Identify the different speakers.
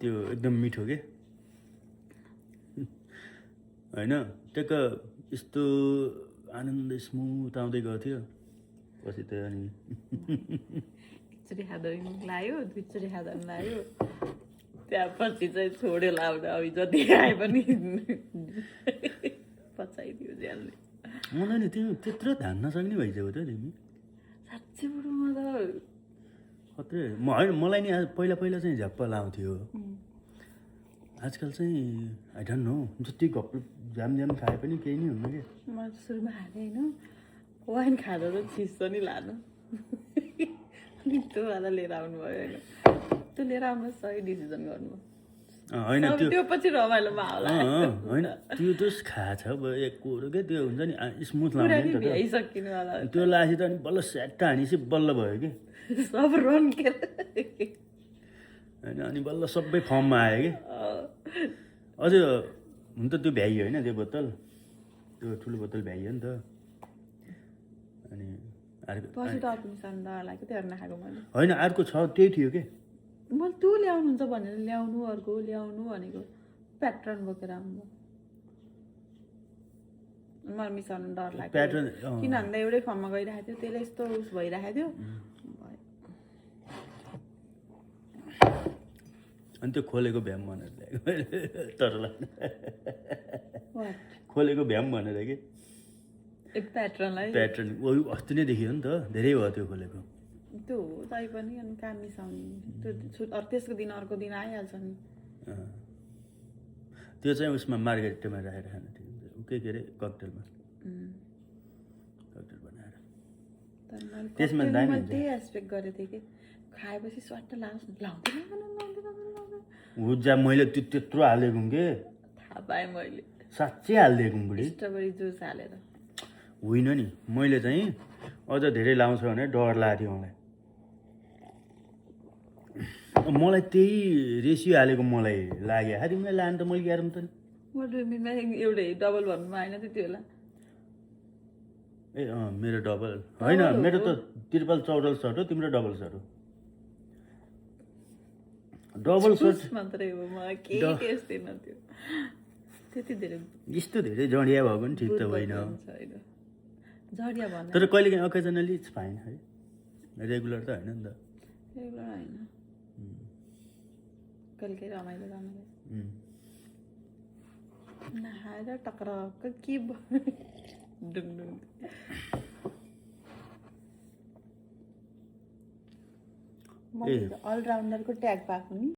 Speaker 1: त्यो एकदम मिठो के हैन टक्क यस्तो आनन्द स्मुथ आउँदै गएको थियो पछि त अनि
Speaker 2: खिचडी खाँदा लाग्यो खिचडी खाँदा लाग्यो त्यसपछि चाहिँ छोड्यो लाउन अब जति खाए पनि पचाइदियो ज्यालले
Speaker 1: मलाई नि त्यो त्यत्रो धान्न सक्ने भइसक्यो त तिमी
Speaker 2: साँच्चै बरु म त
Speaker 1: कत्रै होइन मलाई नि पहिला पहिला चाहिँ झ्याप्प लाउँथ्यो आजकल चाहिँ आई डोन्ट नो जति घप्प जाम खाए पनि केही नै हुन्न कि
Speaker 2: म सुरुमा खाँदै होइन वाइन खाँदा त छिस्छ नि लानु अनि त्यो वाला लिएर आउनु भयो होइन त्यो लिएर आउनु सही डिसिजन गर्नु
Speaker 1: होइन
Speaker 2: त्यो पछि रमाइलोमा होला
Speaker 1: होइन त्यो त खाएको छ अब एक कुरो के त्यो हुन्छ नि स्मुथ लाउने नि त
Speaker 2: भ्याइसकिनु होला
Speaker 1: त्यो लासी त अनि बल्ल स्याट्टा हानेपछि बल्ल भयो कि
Speaker 2: सब रन्केर
Speaker 1: होइन अनि बल्ल सबै फर्ममा आयो कि अझ हुन त त्यो भ्याइयो होइन त्यो बोतल त्यो ठुलो बोतल भ्याइयो नि त अनि
Speaker 2: पछि त अर्को मिसाउनु डर लाग्यो त्यो नखाएको मैले
Speaker 1: होइन अर्को छ त्यही थियो के
Speaker 2: मैले त्यो ल्याउनुहुन्छ भनेर ल्याउनु अर्को ल्याउनु भनेको प्याटर्न बोकेर आउनु मलाई मिसाउनु डर लाग्यो
Speaker 1: प्याटर्न
Speaker 2: किनभने एउटै फर्ममा गइरहेको थियो त्यसले यस्तो उस भइरहेको थियो
Speaker 1: अनि त्यो खोलेको भ्याम भनेर ल्याएको तर खोलेको भ्याम भनेर कि प्याटर्न अस्ति नै देखियो नि त धेरै भयो त्यो खोलेको
Speaker 2: त्यो हो तै पनि अनि कहाँ मिसाउने त्यो त्यसको दिन अर्को दिन आइहाल्छ नि
Speaker 1: त्यो चाहिँ उसमा मार्गेरिटामा राखेर खानु ठिक हुन्छ के अरे ककटेलमा ककटेल बनाएर त्यसमा दामी हुन्छ
Speaker 2: त्यही एस्पेक्ट गरेको थिएँ कि खाएपछि स्वाट लाउँदैन
Speaker 1: हुजा मैले त्यो त्यत्रो हालिदिएको के
Speaker 2: थाहा पाएँ मैले
Speaker 1: साँच्चै हालिदिएको बुढी
Speaker 2: स्ट्रबेरी जुस हालेर
Speaker 1: होइन नि मैले चाहिँ अझ धेरै लाउँछ भने डर लाग्थ्यो मलाई त्यही रेसियो हालेको मलाई लाग्यो तिमीलाई लानु त मैले ग्यारौँ त नि
Speaker 2: म एउटै डबल भन्नुमा आएन त्यति बेला
Speaker 1: ए मेरो डबल होइन मेरो त त्रिपल चौडल सर्ट हो तिम्रो डबल सर्ट हो डबल सर्ट
Speaker 2: मात्रै हो मलाई केही टेस्ट थिएन त्यो त्यति धेरै
Speaker 1: यस्तो धेरै जडिया भएको पनि ठिक त होइन
Speaker 2: जडिया भन्दा
Speaker 1: तर कहिले काहीँ अकेजनली इट्स फाइन है रेगुलर त होइन नि त
Speaker 2: रेगुलर होइन कहिले काहीँ रमाइलो नखाएर टक्रक्क के डुङडुङ अलराउन्डरको ट्याग पाएको नि